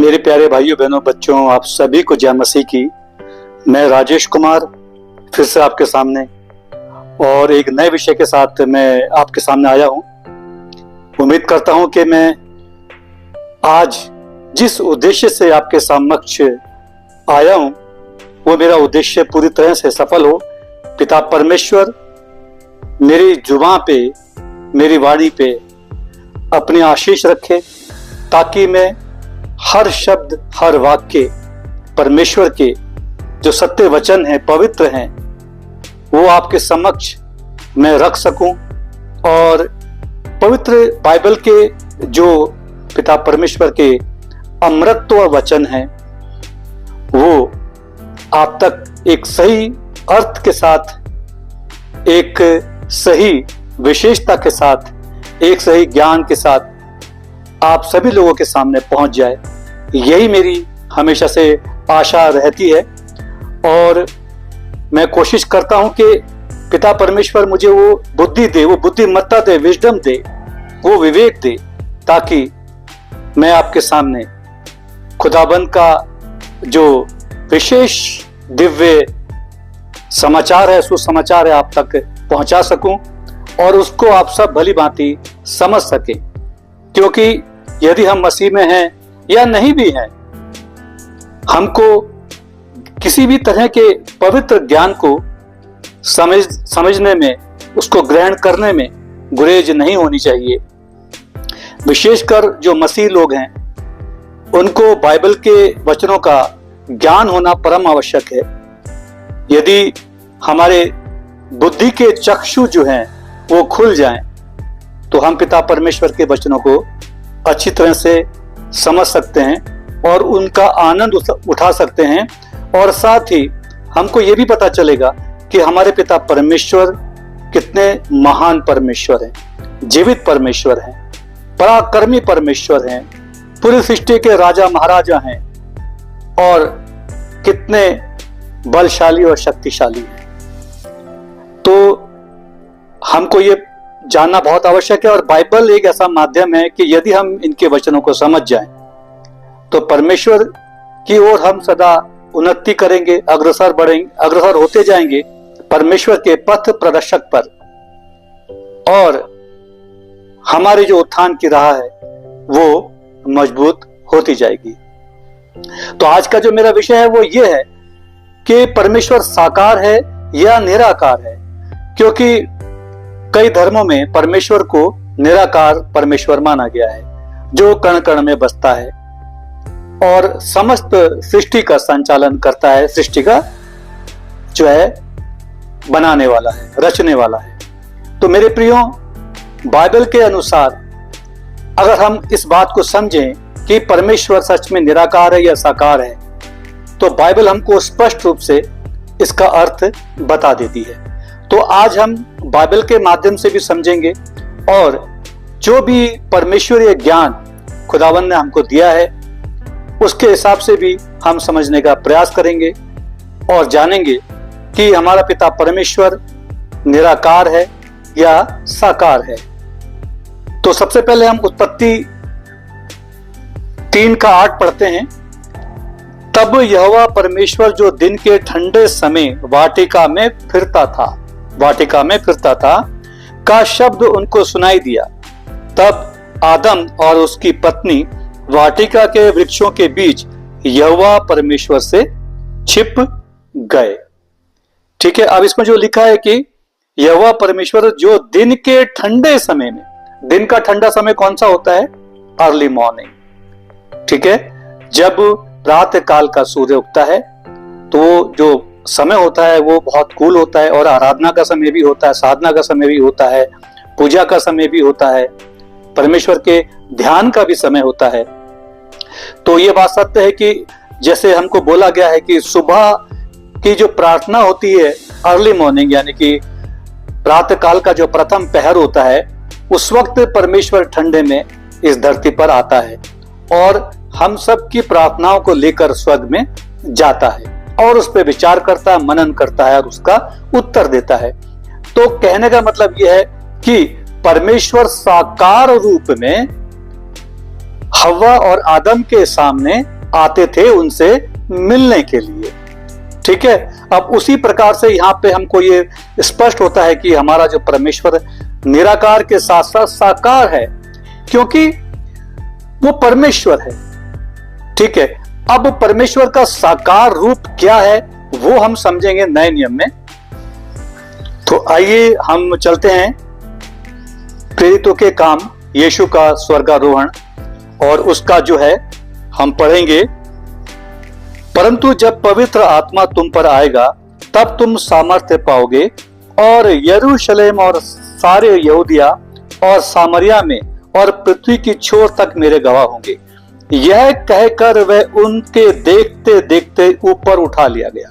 मेरे प्यारे भाइयों बहनों बच्चों, आप सभी को जय मसीह की। मैं राजेश कुमार फिर से आपके सामने और एक नए विषय के साथ मैं आपके सामने आया हूं। उम्मीद करता हूं कि मैं आज जिस उद्देश्य से आपके समक्ष आया हूं वो मेरा उद्देश्य पूरी तरह से सफल हो। पिता परमेश्वर मेरी जुबान पे, मेरी वाणी पे अपनी आशीष रखे ताकि मैं हर शब्द, हर वाक्य परमेश्वर के जो सत्य वचन हैं, पवित्र हैं, वो आपके समक्ष मैं रख सकूं और पवित्र बाइबल के जो पिता परमेश्वर के अमृतत्व वचन हैं वो आप तक एक सही अर्थ के साथ, एक सही विशेषता के साथ, एक सही ज्ञान के साथ आप सभी लोगों के सामने पहुंच जाए। यही मेरी हमेशा से आशा रहती है और मैं कोशिश करता हूं कि पिता परमेश्वर मुझे वो बुद्धि दे, वो बुद्धिमत्ता दे, विजडम दे, वो विवेक दे, ताकि मैं आपके सामने खुदाबंद का जो विशेष दिव्य समाचार है, सुसमाचार है, आप तक पहुंचा सकूं और उसको आप सब भली भांति समझ सके। क्योंकि यदि हम मसीह में हैं या नहीं भी हैं, हमको किसी भी तरह के पवित्र ज्ञान को समझने में, उसको ग्रहण करने में गुरेज नहीं होनी चाहिए। विशेषकर जो मसीह लोग हैं उनको बाइबल के वचनों का ज्ञान होना परम आवश्यक है। यदि हमारे बुद्धि के चक्षु जो हैं वो खुल जाएं तो हम पिता परमेश्वर के वचनों को अच्छी तरह से समझ सकते हैं और उनका आनंद उठा सकते हैं। और साथ ही हमको ये भी पता चलेगा कि हमारे पिता परमेश्वर कितने महान परमेश्वर हैं, जीवित परमेश्वर हैं, पराक्रमी परमेश्वर हैं, पूरी सृष्टि के राजा महाराजा हैं और कितने बलशाली और शक्तिशाली हैं। तो हमको ये जानना बहुत आवश्यक है और बाइबल एक ऐसा माध्यम है कि यदि हम इनके वचनों को समझ जाएं तो परमेश्वर की ओर हम सदा उन्नति करेंगे, अग्रसर बढ़ेंगे, अग्रसर होते जाएंगे परमेश्वर के पथ प्रदर्शक पर, और हमारी जो उत्थान की राह है वो मजबूत होती जाएगी। तो आज का जो मेरा विषय है वो ये है कि परमेश्वर साकार है या निराकार है। क्योंकि कई धर्मों में परमेश्वर को निराकार परमेश्वर माना गया है, जो कण कण में बसता है और समस्त सृष्टि का संचालन करता है, सृष्टि का जो है बनाने वाला है, रचने वाला है। तो मेरे प्रियो, बाइबल के अनुसार अगर हम इस बात को समझें कि परमेश्वर सच में निराकार है या साकार है, तो बाइबल हमको स्पष्ट रूप से इसका अर्थ बता देती है। तो आज हम बाइबल के माध्यम से भी समझेंगे और जो भी परमेश्वरीय ज्ञान खुदावंद ने हमको दिया है उसके हिसाब से भी हम समझने का प्रयास करेंगे और जानेंगे कि हमारा पिता परमेश्वर निराकार है या साकार है। तो सबसे पहले हम उत्पत्ति 3:8 पढ़ते हैं। तब यहोवा परमेश्वर जो दिन के ठंडे समय वाटिका में फिरता था का शब्द उनको सुनाई दिया। तब आदम और उसकी पत्नी वाटिका के वृक्षों के बीच यहोवा परमेश्वर से छिप गए। ठीक है, अब इसमें जो लिखा है कि यहोवा परमेश्वर जो दिन के ठंडे समय में, दिन का ठंडा समय कौन सा होता है? Early morning. ठीक है, जब रात काल का सूर्य उगता है तो जो समय होता है वो बहुत कूल होता है और आराधना का समय भी होता है, साधना का समय भी होता है, पूजा का समय भी होता है, परमेश्वर के ध्यान का भी समय होता है। तो ये बात सत्य है कि जैसे हमको बोला गया है कि सुबह की जो प्रार्थना होती है, अर्ली मॉर्निंग, यानी कि रात काल का जो प्रथम पहर होता है, उस वक्त परमेश्वर ठंडे में इस धरती पर आता है और हम सब की प्रार्थनाओं को लेकर स्वर्ग में जाता है और उस पर विचार करता है, मनन करता है और उसका उत्तर देता है। तो कहने का मतलब यह है कि परमेश्वर साकार रूप में हव्वा और आदम के सामने आते थे उनसे मिलने के लिए। ठीक है, अब उसी प्रकार से यहाँ पे हमको ये स्पष्ट होता है कि हमारा जो परमेश्वर निराकार के साथ साथ साकार है, क्योंकि वो परमेश्वर है। ठीक है, अब परमेश्वर का साकार रूप क्या है वो हम समझेंगे नए नियम में। तो आइए हम चलते हैं प्रेरितों के काम, यीशु का स्वर्गारोहण, और उसका जो है हम पढ़ेंगे। परंतु जब पवित्र आत्मा तुम पर आएगा तब तुम सामर्थ्य पाओगे और यरूशलेम और सारे यहूदिया और सामरिया में और पृथ्वी की छोर तक मेरे गवाह होंगे। यह कहकर वह उनके देखते देखते ऊपर उठा लिया गया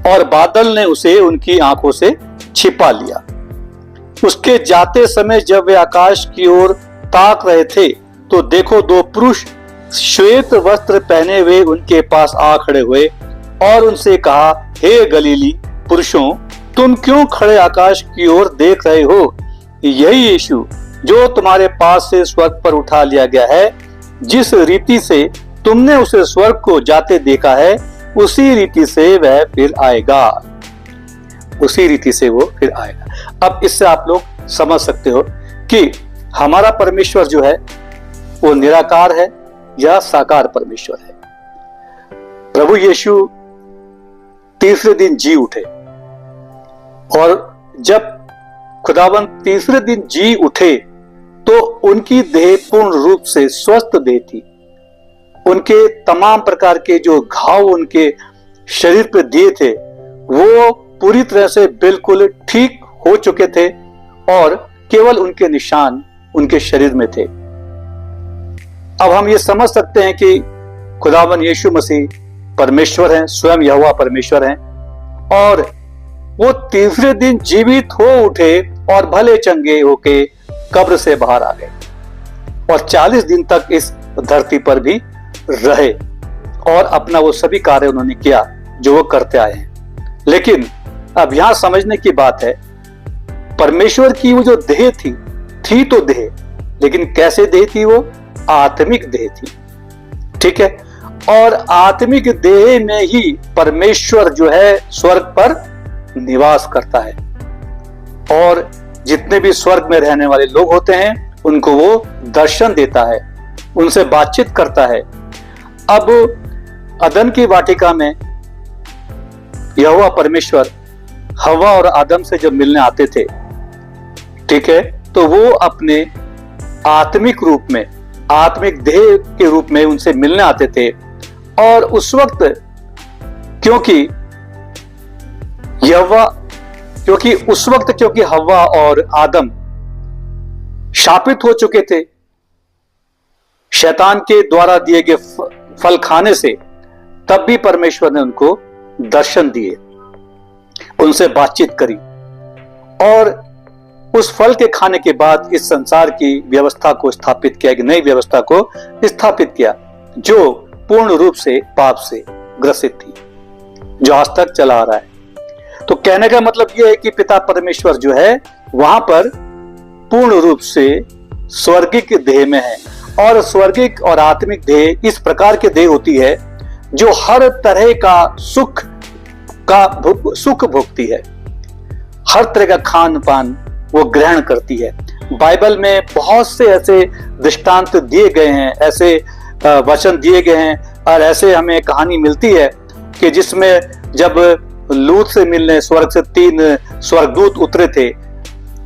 और बादल ने उसे उनकी आंखों से छिपा लिया। उसके जाते समय जब वे आकाश की ओर ताक रहे थे तो देखो दो पुरुष श्वेत वस्त्र पहने हुए उनके पास आ खड़े हुए और उनसे कहा, हे गलीली पुरुषों, तुम क्यों खड़े आकाश की ओर देख रहे हो? यही यीशु जो तुम्हारे पास से स्वर्ग पर उठा लिया गया है, जिस रीति से तुमने उसे स्वर्ग को जाते देखा है उसी रीति से वह फिर आएगा। उसी रीति से वो फिर आएगा। अब इससे आप लोग समझ सकते हो कि हमारा परमेश्वर जो है वो निराकार है या साकार परमेश्वर है। प्रभु यीशु तीसरे दिन जी उठे, और जब खुदावंत तीसरे दिन जी उठे तो उनकी देह पूर्ण रूप से स्वस्थ देह थी। उनके तमाम प्रकार के जो घाव उनके शरीर पर दिए थे वो पूरी तरह से बिल्कुल ठीक हो चुके थे और केवल उनके निशान उनके शरीर में थे। अब हम ये समझ सकते हैं कि खुदावन यीशु मसीह परमेश्वर हैं, स्वयं यहोवा परमेश्वर हैं, और वो तीसरे दिन जीवित हो उठे और भले चंगे होके कब्र से बाहर आ गए और 40 दिन तक इस धरती पर भी रहे और अपना वो सभी कार्य उन्होंने किया जो वो करते आए हैं। लेकिन अब यहां समझने की बात है, परमेश्वर की वो जो देह थी तो देह, लेकिन कैसे देह थी? वो आत्मिक देह थी। ठीक है, और आत्मिक देह में ही परमेश्वर जो है स्वर्ग पर निवास करता है, और जितने भी स्वर्ग में रहने वाले लोग होते हैं उनको वो दर्शन देता है, उनसे बातचीत करता है। अब अदन की वाटिका में यहोवा परमेश्वर हवा और आदम से जब मिलने आते थे, ठीक है, तो वो अपने आत्मिक रूप में, आत्मिक देह के रूप में उनसे मिलने आते थे। और उस वक्त क्योंकि हवा और आदम शापित हो चुके थे शैतान के द्वारा दिए गए फल खाने से, तब भी परमेश्वर ने उनको दर्शन दिए, उनसे बातचीत करी, और उस फल के खाने के बाद इस संसार की व्यवस्था को स्थापित किया, एक नई व्यवस्था को स्थापित किया जो पूर्ण रूप से पाप से ग्रसित थी, जो आज तक चला आ रहा है। तो कहने का मतलब यह है कि पिता परमेश्वर जो है वहां पर पूर्ण रूप से स्वर्गिक देह में है, और स्वर्गिक और आत्मिक देह इस प्रकार के देह होती है जो हर तरह का सुख भोगती है, हर तरह का खान पान वो ग्रहण करती है। बाइबल में बहुत से ऐसे दृष्टांत दिए गए हैं, ऐसे वचन दिए गए हैं, और ऐसे हमें कहानी मिलती है कि जिसमें जब लूत से मिलने स्वर्ग से 3 स्वर्गदूत उतरे थे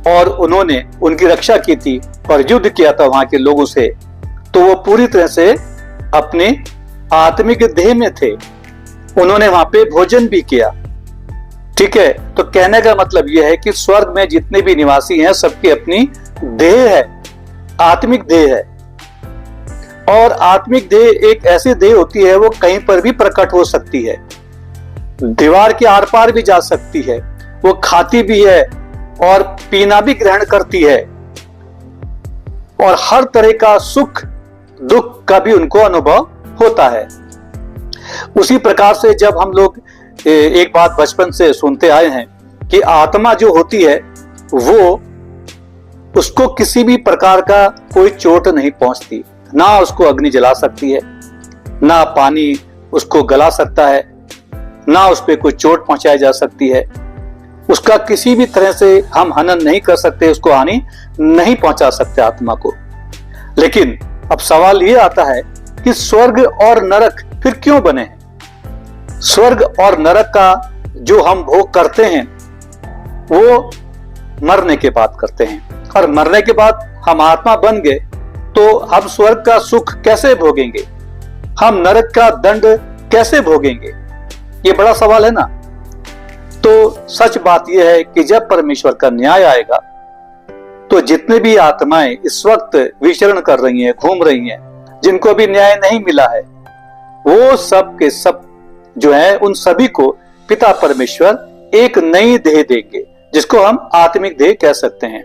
और उन्होंने उनकी रक्षा की थी और युद्ध किया था वहां के लोगों से, तो वो पूरी तरह से अपने आत्मिक देह में थे, उन्होंने वहां पे भोजन भी किया। ठीक है, तो कहने का मतलब यह है कि स्वर्ग में जितने भी निवासी हैं सबकी अपनी देह है, आत्मिक देह है, और आत्मिक देह एक ऐसी देह होती है वो कहीं पर भी प्रकट हो सकती है, दीवार के आर पार भी जा सकती है, वो खाती भी है और पीना भी ग्रहण करती है, और हर तरह का सुख दुख का भी उनको अनुभव होता है। उसी प्रकार से जब हम लोग एक बात बचपन से सुनते आए हैं कि आत्मा जो होती है वो, उसको किसी भी प्रकार का कोई चोट नहीं पहुंचती, ना उसको अग्नि जला सकती है, ना पानी उसको गला सकता है, ना उस पर कोई चोट पहुंचाई जा सकती है, उसका किसी भी तरह से हम हनन नहीं कर सकते, उसको हानि नहीं पहुंचा सकते आत्मा को। लेकिन अब सवाल ये आता है कि स्वर्ग और नरक फिर क्यों बने हैं? स्वर्ग और नरक का जो हम भोग करते हैं वो मरने के बाद करते हैं, और मरने के बाद हम आत्मा बन गए तो हम स्वर्ग का सुख कैसे भोगेंगे, हम नरक का दंड कैसे भोगेंगे? ये बड़ा सवाल है ना। तो सच बात यह है कि जब परमेश्वर का न्याय आएगा तो जितने भी आत्माएं इस वक्त विचरण कर रही हैं, घूम रही हैं, जिनको भी न्याय नहीं मिला है, वो सब के सब जो है उन सभी को पिता परमेश्वर एक नई देह देंगे, जिसको हम आत्मिक देह कह सकते हैं।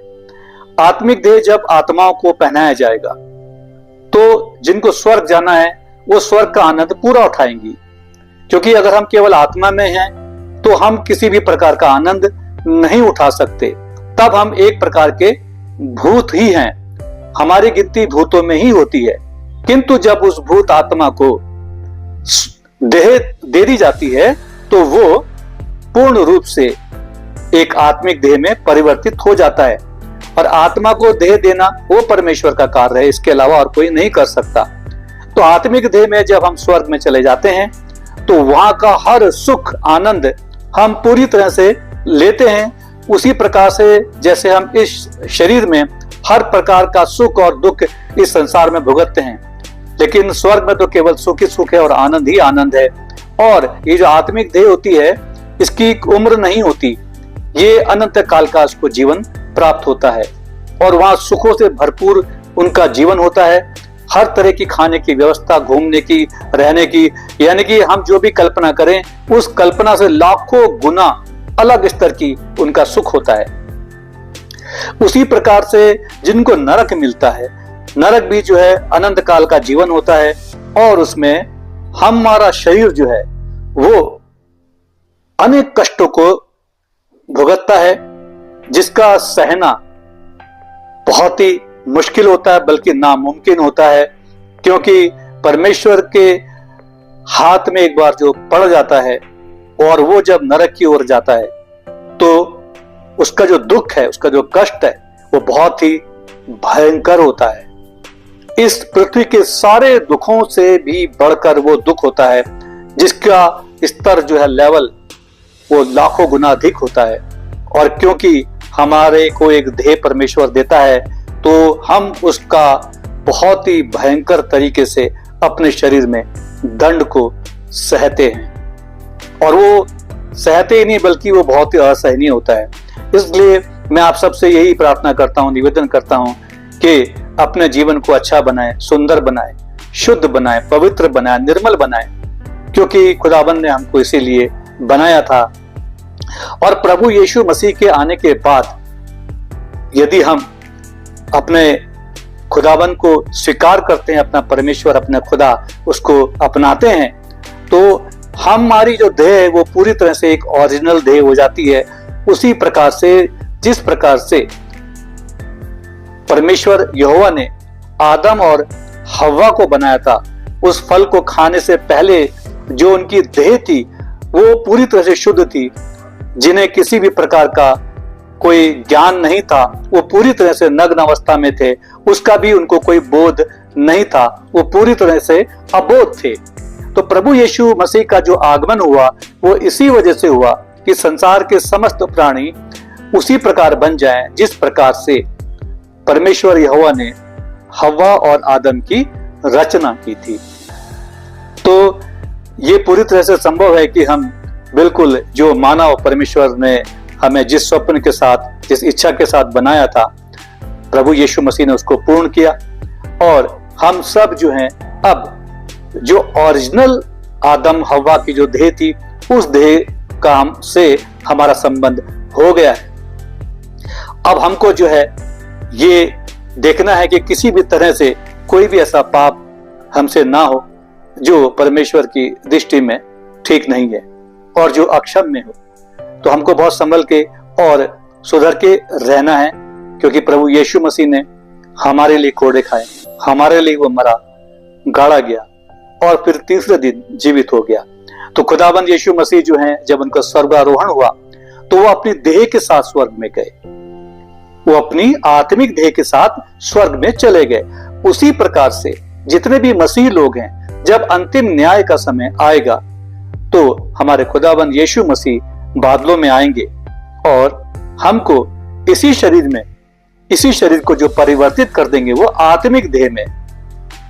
आत्मिक देह जब आत्माओं को पहनाया जाएगा तो जिनको स्वर्ग जाना है वो स्वर्ग का आनंद पूरा उठाएंगी, क्योंकि अगर हम केवल आत्मा में हैं तो हम किसी भी प्रकार का आनंद नहीं उठा सकते, तब हम एक प्रकार के भूत ही हैं, हमारी गिनती भूतों में ही होती है। किंतु जब उस भूत आत्मा को देह दे दी जाती है तो वो पूर्ण रूप से एक आत्मिक देह में परिवर्तित हो जाता है, और आत्मा को देह देना वो परमेश्वर का कार्य है, इसके अलावा और कोई नहीं कर सकता। तो आत्मिक देह में जब हम स्वर्ग में चले जाते हैं तो वहां का हर सुख आनंद हम पूरी तरह से लेते हैं, उसी प्रकार से जैसे हम इस शरीर में हर प्रकार का सुख और दुख इस संसार में भुगतते हैं। लेकिन स्वर्ग में तो केवल सुख ही सुख है और आनंद ही आनंद है। और ये जो आत्मिक देह होती है इसकी उम्र नहीं होती, ये अनंत काल का उसको जीवन प्राप्त होता है, और वहां सुखों से भरपूर उनका जीवन होता है। हर तरह की खाने की व्यवस्था, घूमने की, रहने की, यानी कि हम जो भी कल्पना करें उस कल्पना से लाखों गुना अलग स्तर की उनका सुख होता है। उसी प्रकार से जिनको नरक मिलता है, नरक भी जो है अनंत काल का जीवन होता है, और उसमें हमारा शरीर जो है वो अनेक कष्टों को भुगतता है, जिसका सहना बहुत ही मुश्किल होता है, बल्कि नामुमकिन होता है, क्योंकि परमेश्वर के हाथ में एक बार जो पड़ जाता है और वो जब नरक की ओर जाता है तो उसका जो दुख है, उसका जो कष्ट है वो बहुत ही भयंकर होता है। इस पृथ्वी के सारे दुखों से भी बढ़कर वो दुख होता है, जिसका स्तर जो है, लेवल, वो लाखों गुना अधिक होता है। और क्योंकि हमारे को एक देह परमेश्वर देता है तो हम उसका बहुत ही भयंकर तरीके से अपने शरीर में दंड को सहते हैं, और वो सहते ही नहीं बल्कि वो बहुत ही असहनीय होता है। इसलिए मैं आप सबसे यही प्रार्थना करता हूं, निवेदन करता हूं कि अपने जीवन को अच्छा बनाए, सुंदर बनाए, शुद्ध बनाए, पवित्र बनाए, निर्मल बनाए, क्योंकि खुदाबंद ने हमको इसीलिए बनाया था। और प्रभु यीशु मसीह के आने के बाद यदि हम अपने खुदाबंद को स्वीकार करते हैं, अपना परमेश्वर, अपना खुदा, उसको अपनाते हैं, तो हमारी जो देह है वो पूरी तरह से एक ओरिजिनल देह हो जाती है। उसी प्रकार से जिस प्रकार से परमेश्वर यहोवा ने आदम और हव्वा को बनाया था, उस फल को खाने से पहले जो उनकी देह थी वो पूरी तरह से शुद्ध थी, जिन्हें किसी भी प्रकार का कोई ज्ञान नहीं था, वो पूरी तरह से नग्न अवस्था में थे, उसका भी उनको कोई बोध नहीं था, वो पूरी तरह से अबोध थे। तो प्रभु यीशु मसीह का जो आगमन हुआ वो इसी वजह से हुआ कि संसार के समस्त प्राणी उसी प्रकार बन जाएं जिस प्रकार से परमेश्वर यहोवा ने हव्वा और आदम की रचना की थी। तो ये पूरी तरह से संभव है कि हम बिल्कुल जो मानव परमेश्वर ने हमें जिस स्वप्न के साथ, जिस इच्छा के साथ बनाया था, प्रभु यीशु मसीह ने उसको पूर्ण किया, और हम सब जो हैं अब जो ओरिजिनल आदम हव्वा की जो देह थी उस देह काम से हमारा संबंध हो गया है। अब हमको जो है ये देखना है कि किसी भी तरह से कोई भी ऐसा पाप हमसे ना हो जो परमेश्वर की दृष्टि में ठीक नहीं है और जो अक्षम्य हो। तो हमको बहुत संभल के और सुधर के रहना है, क्योंकि प्रभु यीशु मसीह ने हमारे लिए कोड़े खाए, हमारे लिए वो मरा, गाड़ा गया, और फिर तीसरे दिन जीवित हो गया। तो खुदाबंद यीशु मसीह जो हैं, जब उनका स्वर्गारोहण हुआ तो वो अपनी देह के साथ स्वर्ग में गए, वो अपनी आत्मिक देह के साथ स्वर्ग में चले गए। उसी प्रकार से जितने भी मसीह लोग हैं, जब अंतिम न्याय का समय आएगा तो हमारे खुदाबंद यीशु मसीह बादलों में आएंगे और हमको इसी शरीर को जो परिवर्तित कर देंगे वो आत्मिक देह में,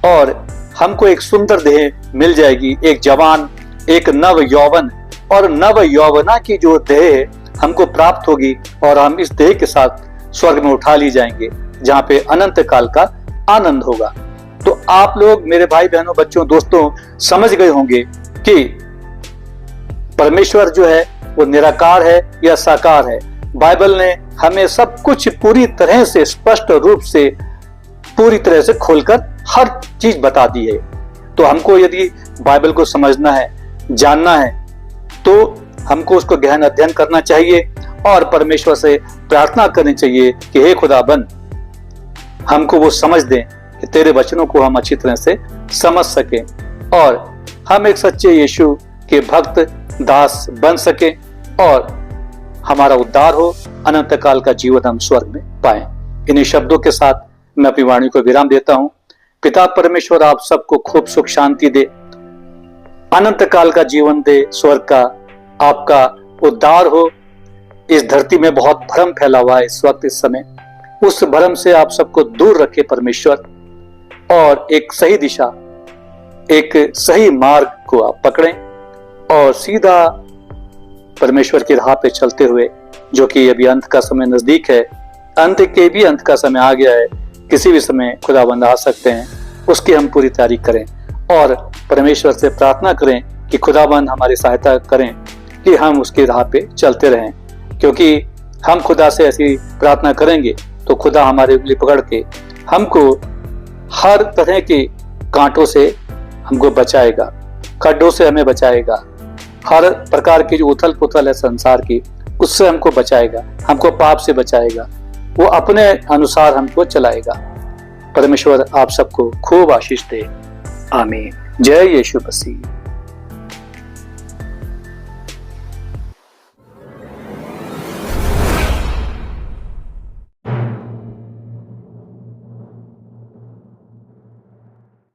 और हमको एक सुंदर देह मिल जाएगी, एक जवान, एक नव यौवन और नव यौवना की जो देह हमको प्राप्त होगी, और हम इस देह के साथ स्वर्ग में उठा ली जाएंगे, जहां पे अनंत काल का आनंद होगा। तो आप लोग मेरे भाई बहनों, बच्चों, दोस्तों समझ गए होंगे कि परमेश्वर जो है वो निराकार है या साकार है। बाइबल ने हमें सब कुछ पूरी तरह से, स्पष्ट रूप से, पूरी तरह से खोलकर हर चीज बता दी है। तो हमको यदि बाइबल को समझना है, जानना है, तो हमको उसको गहन अध्ययन करना चाहिए और परमेश्वर से प्रार्थना करनी चाहिए कि हे खुदाबंद, हमको वो समझ दें कि तेरे वचनों को हम अच्छी तरह से समझ सकें और हम एक सच्चे यीशु के भक्त दास बन सकें और हमारा उद्धार हो, अनंत काल का जीवन हम स्वर्ग में पाएं। इन्हीं शब्दों के साथ मैं अपनी वाणी को विराम देता हूं। पिता परमेश्वर आप सबको खूब सुख शांति दे, अनंत काल का जीवन दे, स्वर्ग का आपका उद्धार हो। इस धरती में बहुत भ्रम फैला हुआ है इस वक्त, इस समय, उस भ्रम से आप सबको दूर रखे परमेश्वर, और एक सही दिशा, एक सही मार्ग को आप पकड़ें और सीधा परमेश्वर की राह पे चलते हुए, जो कि अभी अंत का समय नजदीक है, अंत के भी अंत का समय आ गया है, किसी भी समय खुदाबंद आ सकते हैं, उसकी हम पूरी तैयारी करें और परमेश्वर से प्रार्थना करें कि खुदाबंद हमारी सहायता करें कि हम उसकी राह पे चलते रहें। क्योंकि हम खुदा से ऐसी प्रार्थना करेंगे तो खुदा हमारी उंगली पकड़ के हमको हर तरह के कांटों से हमको बचाएगा, खड्डों से हमें बचाएगा, हर प्रकार की जो उथल पुथल है संसार की, उससे हमको बचाएगा, हमको पाप से बचाएगा, वो अपने अनुसार हमको चलाएगा। परमेश्वर आप सबको खूब आशीष दे। आमीन। जय यीशु मसीह।